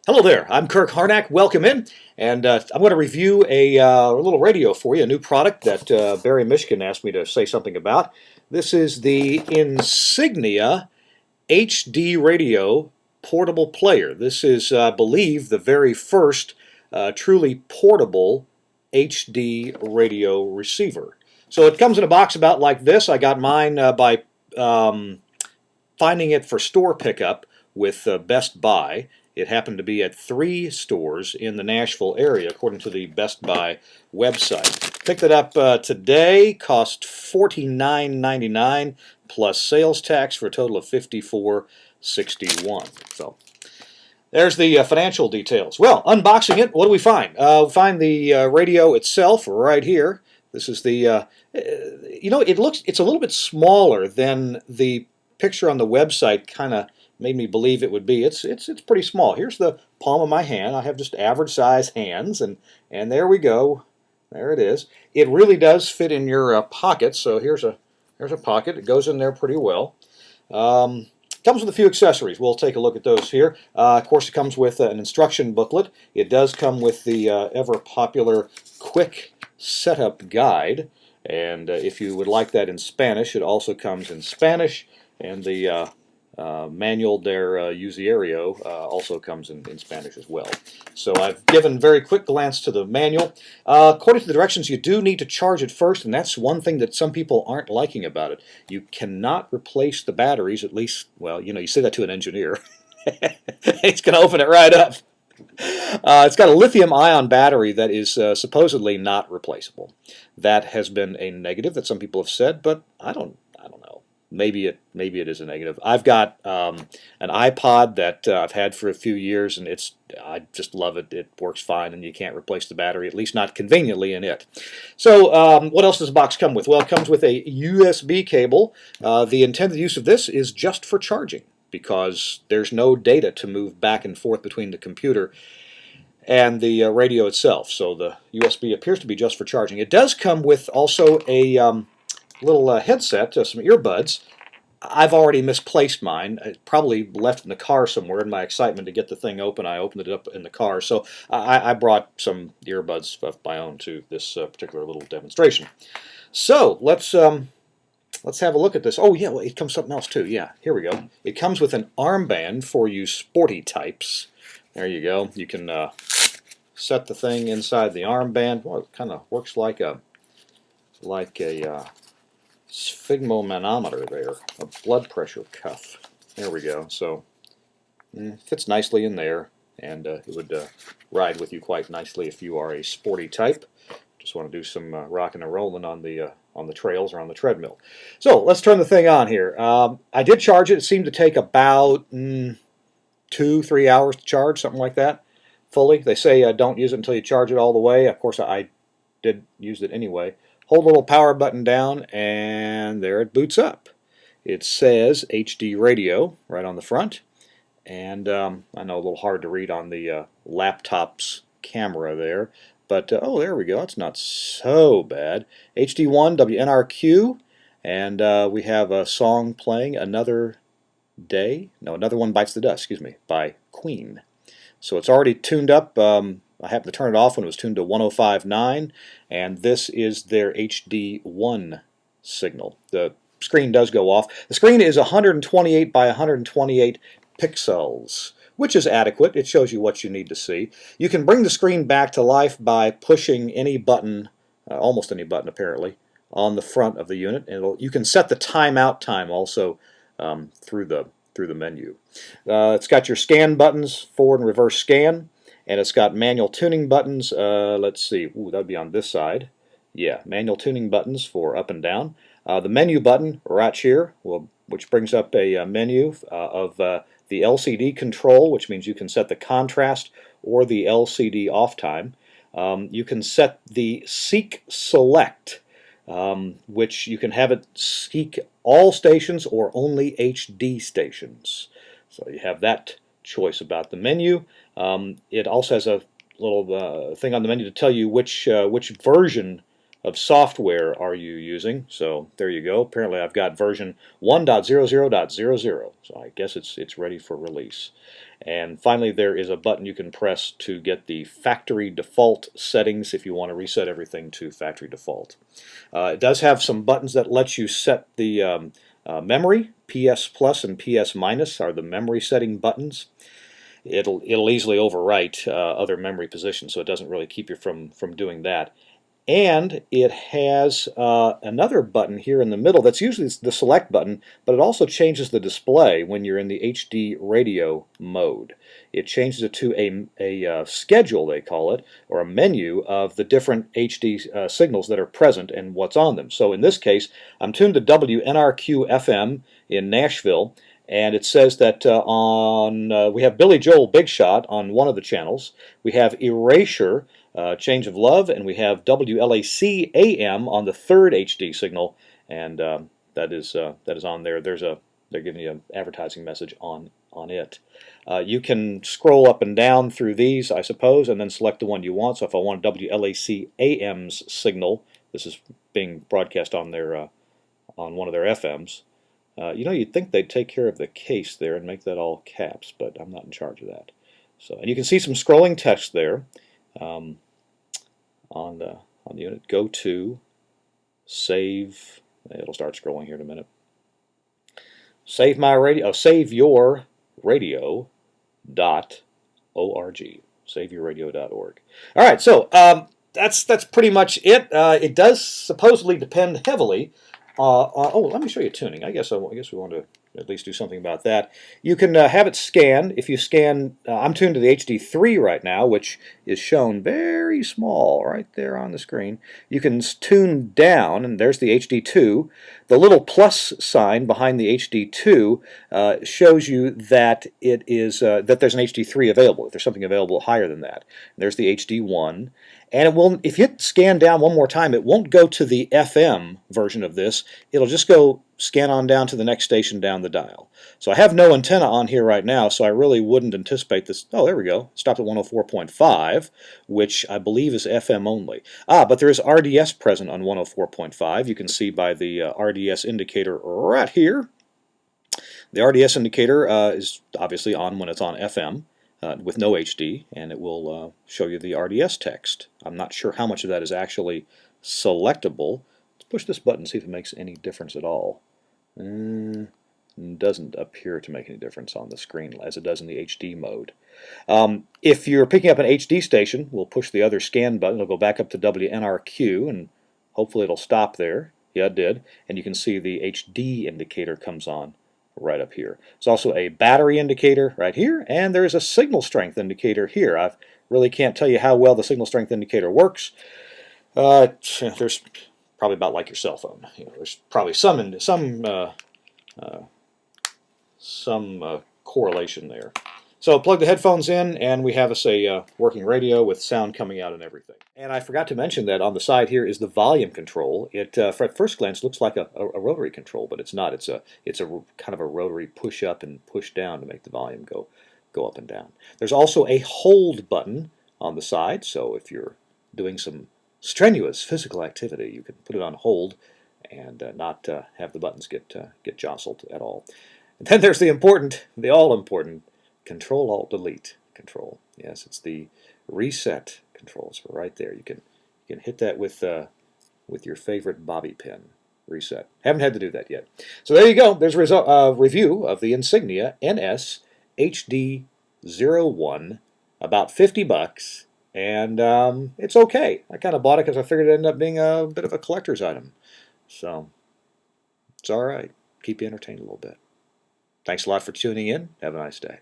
Hello there, I'm Kirk Harnack. Welcome in, and I'm going to review a little radio for you, a new product that Barry Michigan asked me to say something about. This is the Insignia HD radio portable player. This is, I believe, the very first truly portable HD radio receiver. So it comes in a box about like this. I got mine by finding it for store pickup with Best Buy. It happened to be at 3 stores in the Nashville area, according to the Best Buy website. Picked it up today, cost $49.99 plus sales tax for a total of $54.61. So there's the financial details. Well, unboxing it, what do we find? We find the radio itself right here. This is the, it's a little bit smaller than the picture on the website kind of made me believe it would be. It's pretty small. Here's the palm of my hand. I have just average size hands, and there we go. There it is. It really does fit in your pocket. So here's a pocket. It goes in there pretty well. Comes with a few accessories. We'll take a look at those here. Of course, it comes with an instruction booklet. It does come with the ever popular quick setup guide, and if you would like that in Spanish, it also comes in Spanish, and the manual der usuario also comes in Spanish as well. So I've given a very quick glance to the manual. According to the directions, you do need to charge it first, and that's one thing that some people aren't liking about it. You cannot replace the batteries, at least, well, you say that to an engineer. It's going to open it right up. It's got a lithium-ion battery that is supposedly not replaceable. That has been a negative that some people have said, but I don't know. Maybe it is a negative. I've got an iPod that I've had for a few years, and I just love it. It works fine, and you can't replace the battery, at least not conveniently in it. So what else does the box come with? Well, it comes with a USB cable. The intended use of this is just for charging, because there's no data to move back and forth between the computer and the radio itself. So the USB appears to be just for charging. It does come with also a little headset, some earbuds. I've already misplaced mine. I probably left in the car somewhere in my excitement to get the thing open. I opened it up in the car, so I brought some earbuds of my own to this particular little demonstration. So let's have a look at this. Oh yeah, well, it comes something else too. Yeah, here we go. It comes with an armband for you sporty types. There you go. You can set the thing inside the armband. Well, it kind of works like a sphygmomanometer there, a blood pressure cuff. There we go. So fits nicely in there, and it would ride with you quite nicely if you are a sporty type. Just want to do some rocking and rolling on the trails or on the treadmill. So let's turn the thing on here. I did charge it. It seemed to take about 2-3 hours to charge, something like that, fully. They say don't use it until you charge it all the way. Of course, I did use it anyway. Hold the little power button down, and there it boots up. It says HD radio right on the front, and I know a little hard to read on the laptop's camera there, but oh, there we go. It's not so bad. HD1 WNRQ, and we have a song playing, Another One Bites the Dust, excuse me, by Queen. So it's already tuned up. I happened to turn it off when it was tuned to 105.9, and this is their HD1 signal. The screen does go off. The screen is 128 by 128 pixels, which is adequate. It shows you what you need to see. You can bring the screen back to life by pushing any button, almost any button apparently, on the front of the unit. And you can set the timeout time also through the menu. It's got your scan buttons, forward and reverse scan. And it's got manual tuning buttons. Let's see, that would be on this side. Yeah, manual tuning buttons for up and down. The menu button right here, which brings up a menu of the LCD control, which means you can set the contrast or the LCD off time. You can set the Seek Select, which you can have it seek all stations or only HD stations. So you have that choice about the menu. It also has a little thing on the menu to tell you which version of software are you using. So there you go. Apparently I've got version 1.00.00, so I guess it's ready for release. And finally, there is a button you can press to get the factory default settings if you want to reset everything to factory default. It does have some buttons that let you set the memory. PS plus and PS minus are the memory setting buttons. It'll easily overwrite other memory positions, so it doesn't really keep you from doing that. And it has another button here in the middle that's usually the select button, but it also changes the display when you're in the HD radio mode. It changes it to a schedule, they call it, or a menu of the different HD signals that are present and what's on them. So in this case, I'm tuned to WNRQ FM in Nashville, and it says that we have Billy Joel Big Shot on one of the channels. We have Erasure, Change of Love, and we have WLAC AM on the third HD signal, and that is on there. They're giving you an advertising message on it. You can scroll up and down through these, I suppose, and then select the one you want. So if I want WLAC AM's signal, this is being broadcast on their on one of their FMs. You know, you'd think they'd take care of the case there and make that all caps, but I'm not in charge of that. So, and you can see some scrolling text there on the unit. Go to, save. It'll start scrolling here in a minute. Save my radio. Save your radio.org. SaveYourRadio.org. All right, so that's pretty much it. It does supposedly depend heavily. Oh, let me show you tuning. I guess we want to at least do something about that. You can have it scanned. If you scan, I'm tuned to the HD3 right now, which is shown very small right there on the screen. You can tune down, and there's the HD2. The little plus sign behind the HD2 shows you that it is that there's an HD3 available. If there's something available higher than that, there's the HD1. And it will, if you hit scan down one more time, it won't go to the FM version of this. It'll just go scan on down to the next station down the dial. So I have no antenna on here right now, so I really wouldn't anticipate this. Oh, there we go. Stopped at 104.5, which I believe is FM only. But there is RDS present on 104.5. You can see by the RDS indicator right here. The RDS indicator is obviously on when it's on FM. With no HD, and it will show you the RDS text. I'm not sure how much of that is actually selectable. Let's push this button and see if it makes any difference at all. Doesn't appear to make any difference on the screen as it does in the HD mode. If you're picking up an HD station, we'll push the other scan button. It'll go back up to WNRQ, and hopefully it'll stop there. Yeah, it did. And you can see the HD indicator comes on right up here. There's also a battery indicator right here, and there's a signal strength indicator here. I really can't tell you how well the signal strength indicator works. There's probably about like your cell phone. You know, there's probably some correlation there. So plug the headphones in, and we have us a working radio with sound coming out and everything. And I forgot to mention that on the side here is the volume control. It, at first glance, looks like a rotary control, but it's not. It's a kind of a rotary push up and push down to make the volume go up and down. There's also a hold button on the side, so if you're doing some strenuous physical activity, you can put it on hold and not have the buttons get jostled at all. And then there's the all-important Control-Alt-Delete control. Yes, it's the reset control. So right there, you can hit that with your favorite bobby pin. Reset. Haven't had to do that yet. So there you go. There's a review of the Insignia NS-HD01, about $50, and it's okay. I kind of bought it because I figured it ended up being a bit of a collector's item. So it's all right. Keep you entertained a little bit. Thanks a lot for tuning in. Have a nice day.